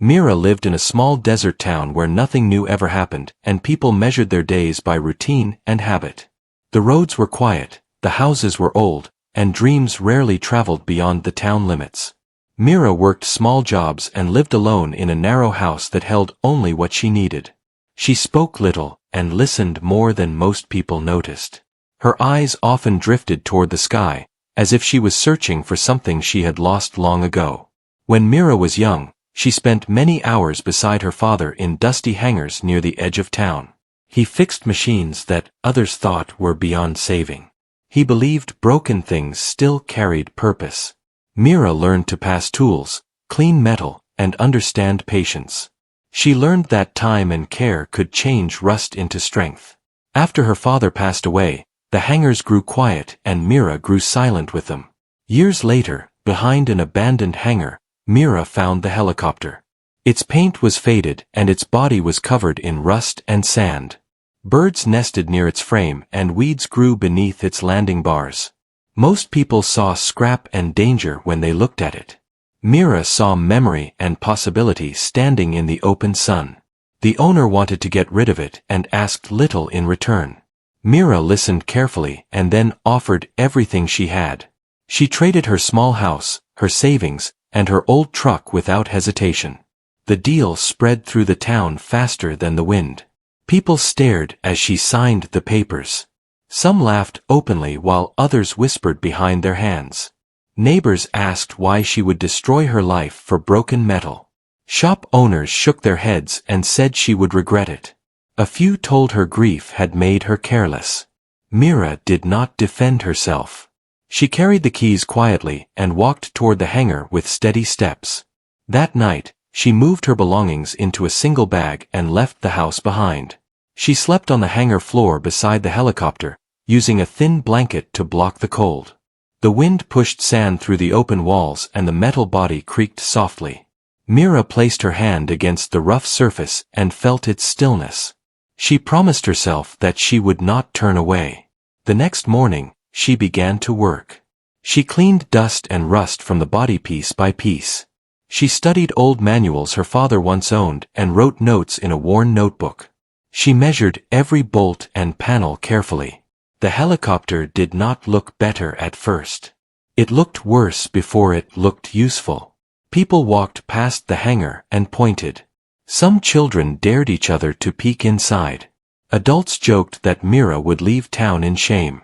Mira lived in a small desert town where nothing new ever happened, and people measured their days by routine and habit. The roads were quiet, the houses were old, and dreams rarely traveled beyond the town limits. Mira worked small jobs and lived alone in a narrow house that held only what she needed. She spoke little and listened more than most people noticed. Her eyes often drifted toward the sky, as if she was searching for something she had lost long ago. When Mira was young, she spent many hours beside her father in dusty hangars near the edge of town. He fixed machines that others thought were beyond saving. He believed broken things still carried purpose. Mira learned to pass tools, clean metal, and understand patience. She learned that time and care could change rust into strength. After her father passed away, the hangars grew quiet and Mira grew silent with them. Years later, behind an abandoned hangar, Mira found the helicopter. Its paint was faded and its body was covered in rust and sand. Birds nested near its frame and weeds grew beneath its landing bars. Most people saw scrap and danger when they looked at it. Mira saw memory and possibility standing in the open sun. The owner wanted to get rid of it and asked little in return. Mira listened carefully and then offered everything she had. She traded her small house, her savings, and her old truck without hesitation. The deal spread through the town faster than the wind. People stared as she signed the papers. Some laughed openly while others whispered behind their hands. Neighbors asked why she would destroy her life for broken metal. Shop owners shook their heads and said she would regret it. A few told her grief had made her careless. Mira did not defend herself. She carried the keys quietly and walked toward the hangar with steady steps. That night, she moved her belongings into a single bag and left the house behind. She slept on the hangar floor beside the helicopter, using a thin blanket to block the cold. The wind pushed sand through the open walls and the metal body creaked softly. Mira placed her hand against the rough surface and felt its stillness. She promised herself that she would not turn away. The next morning, she began to work. She cleaned dust and rust from the body piece by piece. She studied old manuals her father once owned and wrote notes in a worn notebook. She measured every bolt and panel carefully. The helicopter did not look better at first. It looked worse before it looked useful. People walked past the hangar and pointed. Some children dared each other to peek inside. Adults joked that Mira would leave town in shame.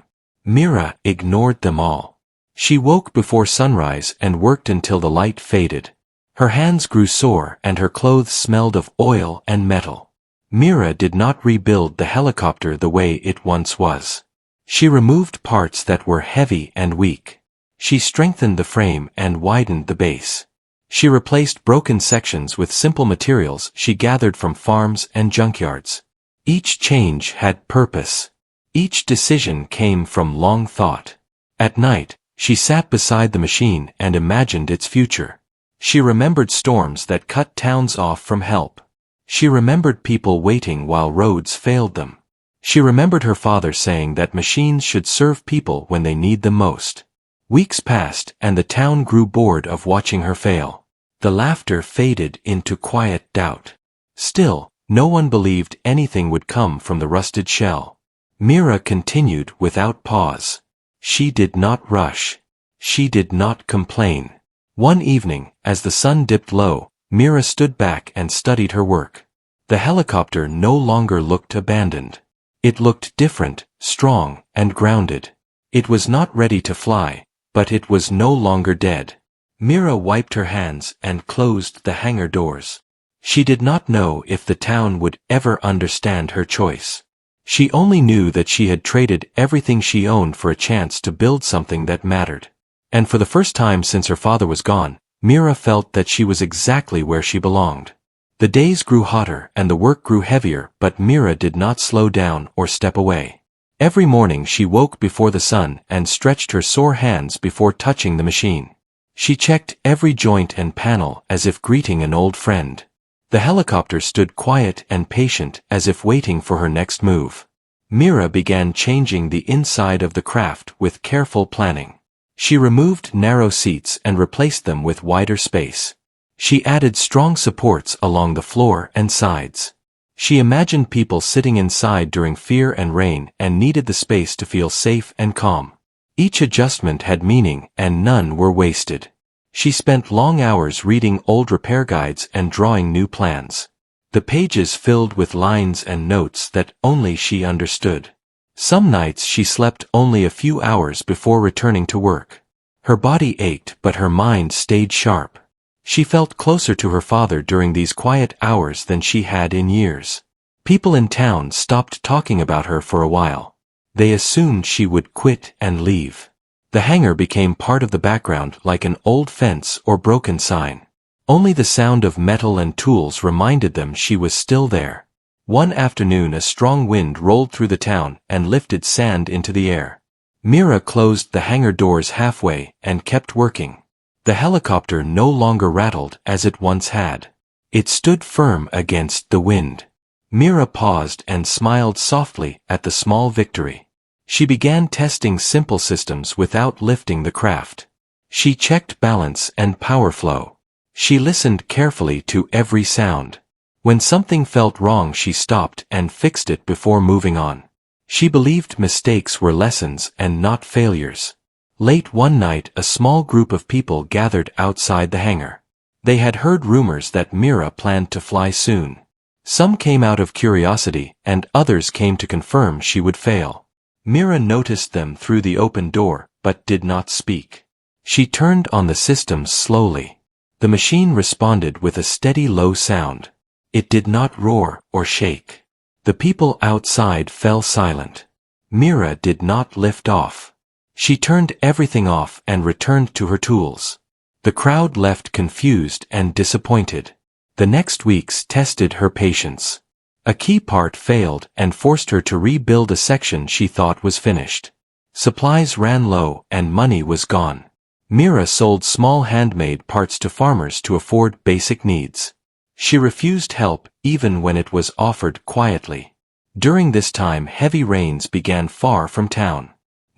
Mira ignored them all. She woke before sunrise and worked until the light faded. Her hands grew sore and her clothes smelled of oil and metal. Mira did not rebuild the helicopter the way it once was. She removed parts that were heavy and weak. She strengthened the frame and widened the base. She replaced broken sections with simple materials she gathered from farms and junkyards. Each change had purpose. Each decision came from long thought. At night, she sat beside the machine and imagined its future. She remembered storms that cut towns off from help. She remembered people waiting while roads failed them. She remembered her father saying that machines should serve people when they need them most. Weeks passed and the town grew bored of watching her fail. The laughter faded into quiet doubt. Still, no one believed anything would come from the rusted shell. Mira continued without pause. She did not rush. She did not complain. One evening, as the sun dipped low, Mira stood back and studied her work. The helicopter no longer looked abandoned. It looked different, strong, and grounded. It was not ready to fly, but it was no longer dead. Mira wiped her hands and closed the hangar doors. She did not know if the town would ever understand her choice. She only knew that she had traded everything she owned for a chance to build something that mattered. And for the first time since her father was gone, Mira felt that she was exactly where she belonged. The days grew hotter and the work grew heavier, but Mira did not slow down or step away. Every morning she woke before the sun and stretched her sore hands before touching the machine. She checked every joint and panel as if greeting an old friend. The helicopter stood quiet and patient as if waiting for her next move. Mira began changing the inside of the craft with careful planning. She removed narrow seats and replaced them with wider space. She added strong supports along the floor and sides. She imagined people sitting inside during fear and rain and needed the space to feel safe and calm. Each adjustment had meaning and none were wasted. She spent long hours reading old repair guides and drawing new plans. The pages filled with lines and notes that only she understood. Some nights she slept only a few hours before returning to work. Her body ached but her mind stayed sharp. She felt closer to her father during these quiet hours than she had in years. People in town stopped talking about her for a while. They assumed she would quit and leave. The hangar became part of the background like an old fence or broken sign. Only the sound of metal and tools reminded them she was still there. One afternoon a strong wind rolled through the town and lifted sand into the air. Mira closed the hangar doors halfway and kept working. The helicopter no longer rattled as it once had. It stood firm against the wind. Mira paused and smiled softly at the small victory. She began testing simple systems without lifting the craft. She checked balance and power flow. She listened carefully to every sound. When something felt wrong she stopped and fixed it before moving on. She believed mistakes were lessons and not failures. Late one night a small group of people gathered outside the hangar. They had heard rumors that Mira planned to fly soon. Some came out of curiosity and others came to confirm she would fail. Mira noticed them through the open door, but did not speak. She turned on the systems slowly. The machine responded with a steady low sound. It did not roar or shake. The people outside fell silent. Mira did not lift off. She turned everything off and returned to her tools. The crowd left confused and disappointed. The next weeks tested her patience. A key part failed and forced her to rebuild a section she thought was finished. Supplies ran low and money was gone. Mira sold small handmade parts to farmers to afford basic needs. She refused help even when it was offered quietly. During this time heavy rains began far from town.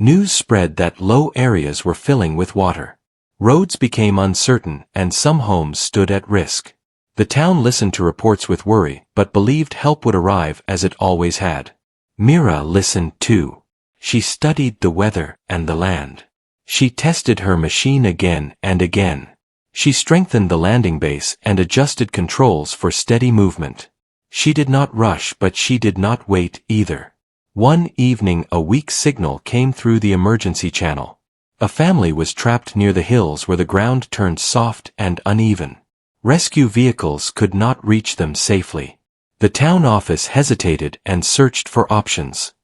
News spread that low areas were filling with water. Roads became uncertain and some homes stood at risk. The town listened to reports with worry, but believed help would arrive as it always had. Mira listened too. She studied the weather and the land. She tested her machine again and again. She strengthened the landing base and adjusted controls for steady movement. She did not rush, but she did not wait either. One evening a weak signal came through the emergency channel. A family was trapped near the hills where the ground turned soft and uneven. Rescue vehicles could not reach them safely. The town office hesitated and searched for options.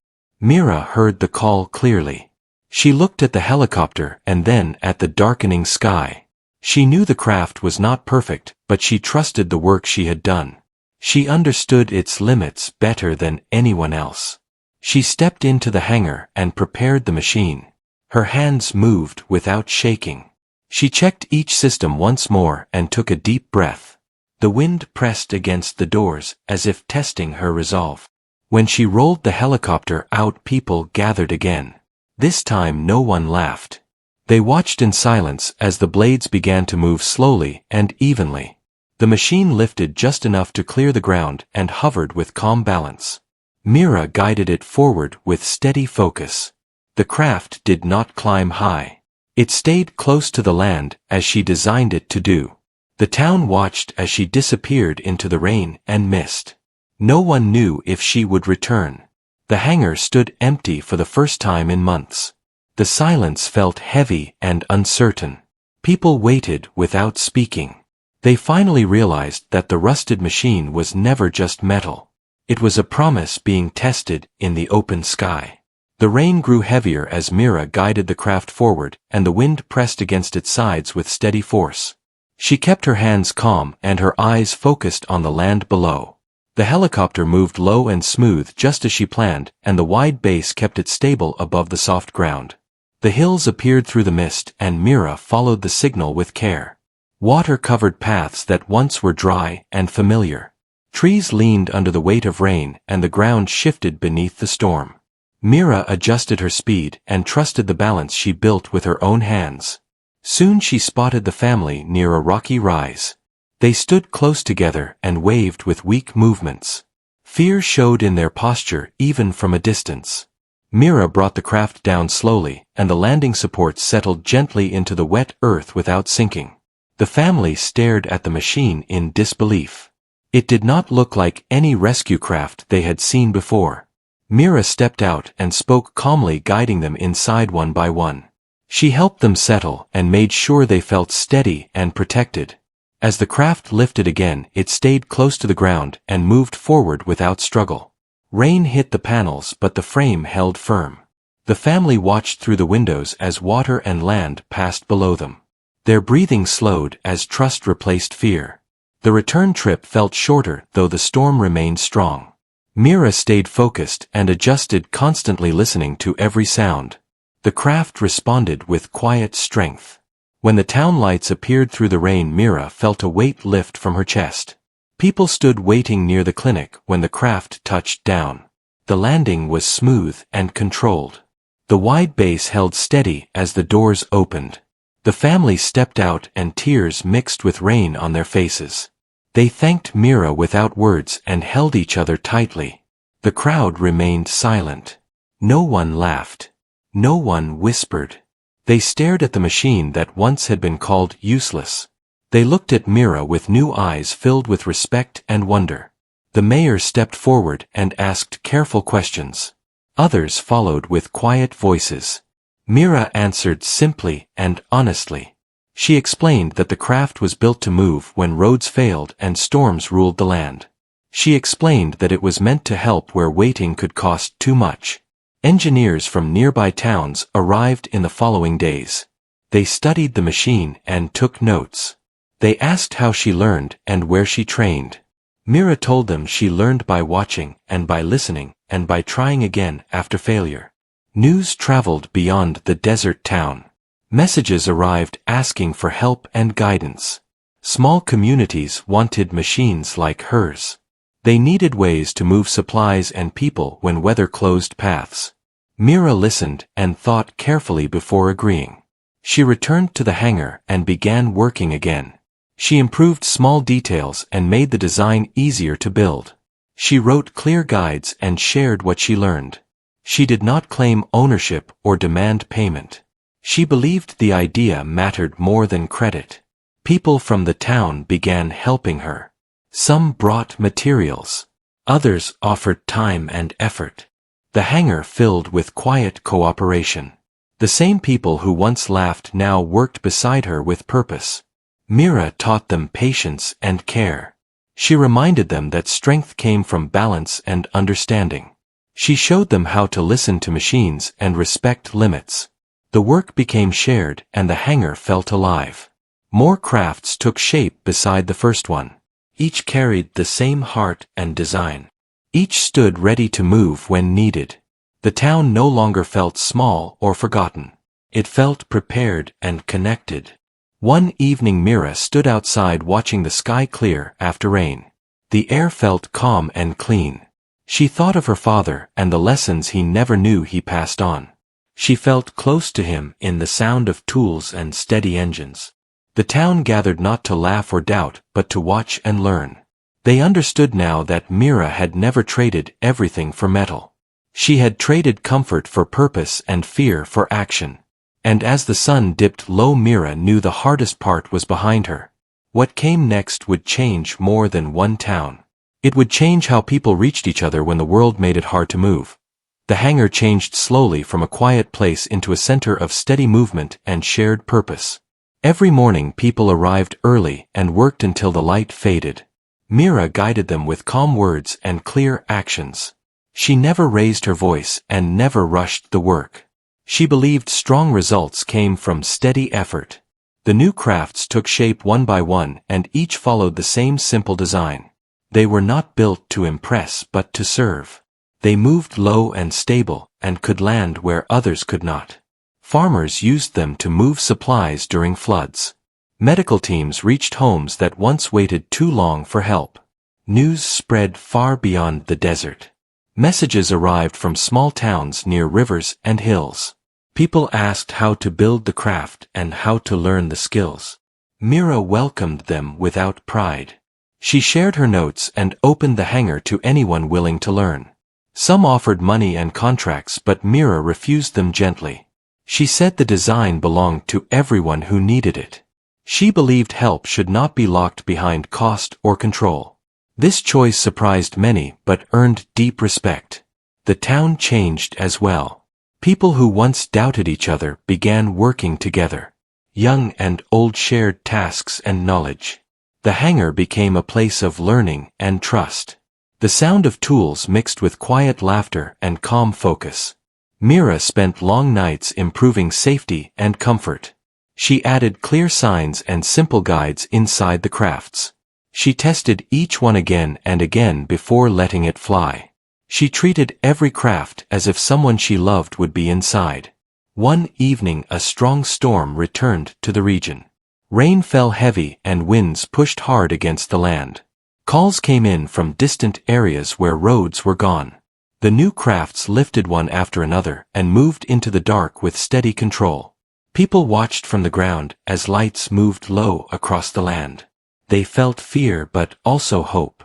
Mira heard the call clearly. She looked at the helicopter and then at the darkening sky. She knew the craft was not perfect, but she trusted the work she had done. She understood its limits better than anyone else. She stepped into the hangar and prepared the machine. Her hands moved without shaking. She checked each system once more and took a deep breath. The wind pressed against the doors as if testing her resolve. When she rolled the helicopter out, people gathered again. This time no one laughed. They watched in silence as the blades began to move slowly and evenly. The machine lifted just enough to clear the ground and hovered with calm balance. Mira guided it forward with steady focus. The craft did not climb high. It stayed close to the land as she designed it to do. The town watched as she disappeared into the rain and mist. No one knew if she would return. The hangar stood empty for the first time in months. The silence felt heavy and uncertain. People waited without speaking. They finally realized that the rusted machine was never just metal. It was a promise being tested in the open sky. The rain grew heavier as Mira guided the craft forward, and the wind pressed against its sides with steady force. She kept her hands calm and her eyes focused on the land below. The helicopter moved low and smooth just as she planned, and the wide base kept it stable above the soft ground. The hills appeared through the mist, and Mira followed the signal with care. Water covered paths that once were dry and familiar. Trees leaned under the weight of rain, and the ground shifted beneath the storm. Mira adjusted her speed and trusted the balance she built with her own hands. Soon she spotted the family near a rocky rise. They stood close together and waved with weak movements. Fear showed in their posture even from a distance. Mira brought the craft down slowly, and the landing supports settled gently into the wet earth without sinking. The family stared at the machine in disbelief. It did not look like any rescue craft they had seen before. Mira stepped out and spoke calmly, guiding them inside one by one. She helped them settle and made sure they felt steady and protected. As the craft lifted again, it stayed close to the ground and moved forward without struggle. Rain hit the panels, but the frame held firm. The family watched through the windows as water and land passed below them. Their breathing slowed as trust replaced fear. The return trip felt shorter, though the storm remained strong. Mira stayed focused and adjusted, constantly listening to every sound. The craft responded with quiet strength. When the town lights appeared through the rain, Mira felt a weight lift from her chest. People stood waiting near the clinic when the craft touched down. The landing was smooth and controlled. The wide base held steady as the doors opened. The family stepped out and tears mixed with rain on their faces. They thanked Mira without words and held each other tightly. The crowd remained silent. No one laughed. No one whispered. They stared at the machine that once had been called useless. They looked at Mira with new eyes filled with respect and wonder. The mayor stepped forward and asked careful questions. Others followed with quiet voices. Mira answered simply and honestly. She explained that the craft was built to move when roads failed and storms ruled the land. She explained that it was meant to help where waiting could cost too much. Engineers from nearby towns arrived in the following days. They studied the machine and took notes. They asked how she learned and where she trained. Mira told them she learned by watching and by listening and by trying again after failure. News traveled beyond the desert town. Messages arrived asking for help and guidance. Small communities wanted machines like hers. They needed ways to move supplies and people when weather closed paths. Mira listened and thought carefully before agreeing. She returned to the hangar and began working again. She improved small details and made the design easier to build. She wrote clear guides and shared what she learned. She did not claim ownership or demand payment. She believed the idea mattered more than credit. People from the town began helping her. Some brought materials. Others offered time and effort. The hangar filled with quiet cooperation. The same people who once laughed now worked beside her with purpose. Mira taught them patience and care. She reminded them that strength came from balance and understanding. She showed them how to listen to machines and respect limits. The work became shared and the hangar felt alive. More crafts took shape beside the first one. Each carried the same heart and design. Each stood ready to move when needed. The town no longer felt small or forgotten. It felt prepared and connected. One evening Mira stood outside watching the sky clear after rain. The air felt calm and clean. She thought of her father and the lessons he never knew he passed on. She felt close to him in the sound of tools and steady engines. The town gathered not to laugh or doubt, but to watch and learn. They understood now that Mira had never traded everything for metal. She had traded comfort for purpose and fear for action. And as the sun dipped low, Mira knew the hardest part was behind her. What came next would change more than one town. It would change how people reached each other when the world made it hard to move. The hangar changed slowly from a quiet place into a center of steady movement and shared purpose. Every morning people arrived early and worked until the light faded. Mira guided them with calm words and clear actions. She never raised her voice and never rushed the work. She believed strong results came from steady effort. The new crafts took shape one by one and each followed the same simple design. They were not built to impress but to serve. They moved low and stable and could land where others could not. Farmers used them to move supplies during floods. Medical teams reached homes that once waited too long for help. News spread far beyond the desert. Messages arrived from small towns near rivers and hills. People asked how to build the craft and how to learn the skills. Mira welcomed them without pride. She shared her notes and opened the hangar to anyone willing to learn. Some offered money and contracts, but Mira refused them gently. She said the design belonged to everyone who needed it. She believed help should not be locked behind cost or control. This choice surprised many but earned deep respect. The town changed as well. People who once doubted each other began working together. Young and old shared tasks and knowledge. The hangar became a place of learning and trust. The sound of tools mixed with quiet laughter and calm focus. Mira spent long nights improving safety and comfort. She added clear signs and simple guides inside the crafts. She tested each one again and again before letting it fly. She treated every craft as if someone she loved would be inside. One evening a strong storm returned to the region. Rain fell heavy and winds pushed hard against the land. Calls came in from distant areas where roads were gone. The new crafts lifted one after another and moved into the dark with steady control. People watched from the ground as lights moved low across the land. They felt fear but also hope.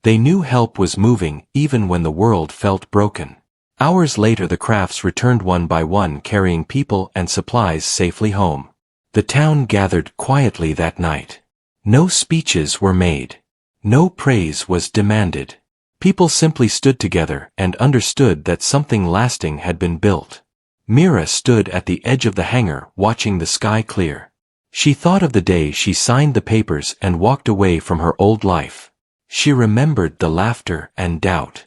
They knew help was moving even when the world felt broken. Hours later the crafts returned one by one, carrying people and supplies safely home. The town gathered quietly that night. No speeches were made. No praise was demanded. People simply stood together and understood that something lasting had been built. Mira stood at the edge of the hangar watching the sky clear. She thought of the day she signed the papers and walked away from her old life. She remembered the laughter and doubt.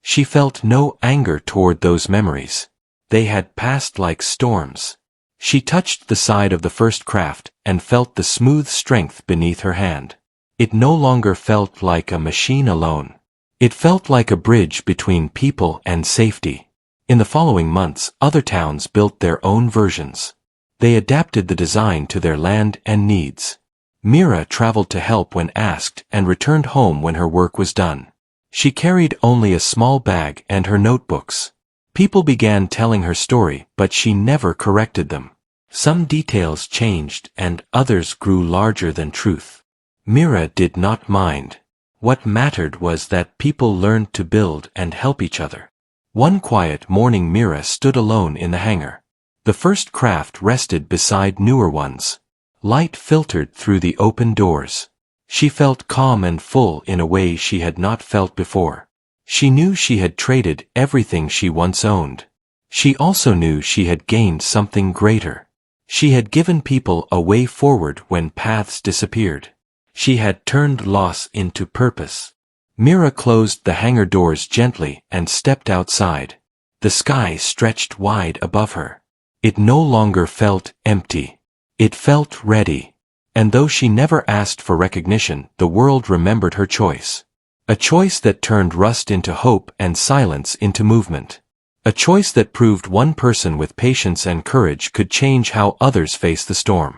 She felt no anger toward those memories. They had passed like storms. She touched the side of the first craft and felt the smooth strength beneath her hand. It no longer felt like a machine alone. It felt like a bridge between people and safety. In the following months, other towns built their own versions. They adapted the design to their land and needs. Mira traveled to help when asked and returned home when her work was done. She carried only a small bag and her notebooks. People began telling her story, but she never corrected them. Some details changed and others grew larger than truth. Mira did not mind. What mattered was that people learned to build and help each other. One quiet morning Mira stood alone in the hangar. The first craft rested beside newer ones. Light filtered through the open doors. She felt calm and full in a way she had not felt before. She knew she had traded everything she once owned. She also knew she had gained something greater. She had given people a way forward when paths disappeared. She had turned loss into purpose. Mira closed the hangar doors gently and stepped outside. The sky stretched wide above her. It no longer felt empty. It felt ready. And though she never asked for recognition, the world remembered her choice. A choice that turned rust into hope and silence into movement. A choice that proved one person with patience and courage could change how others face the storm.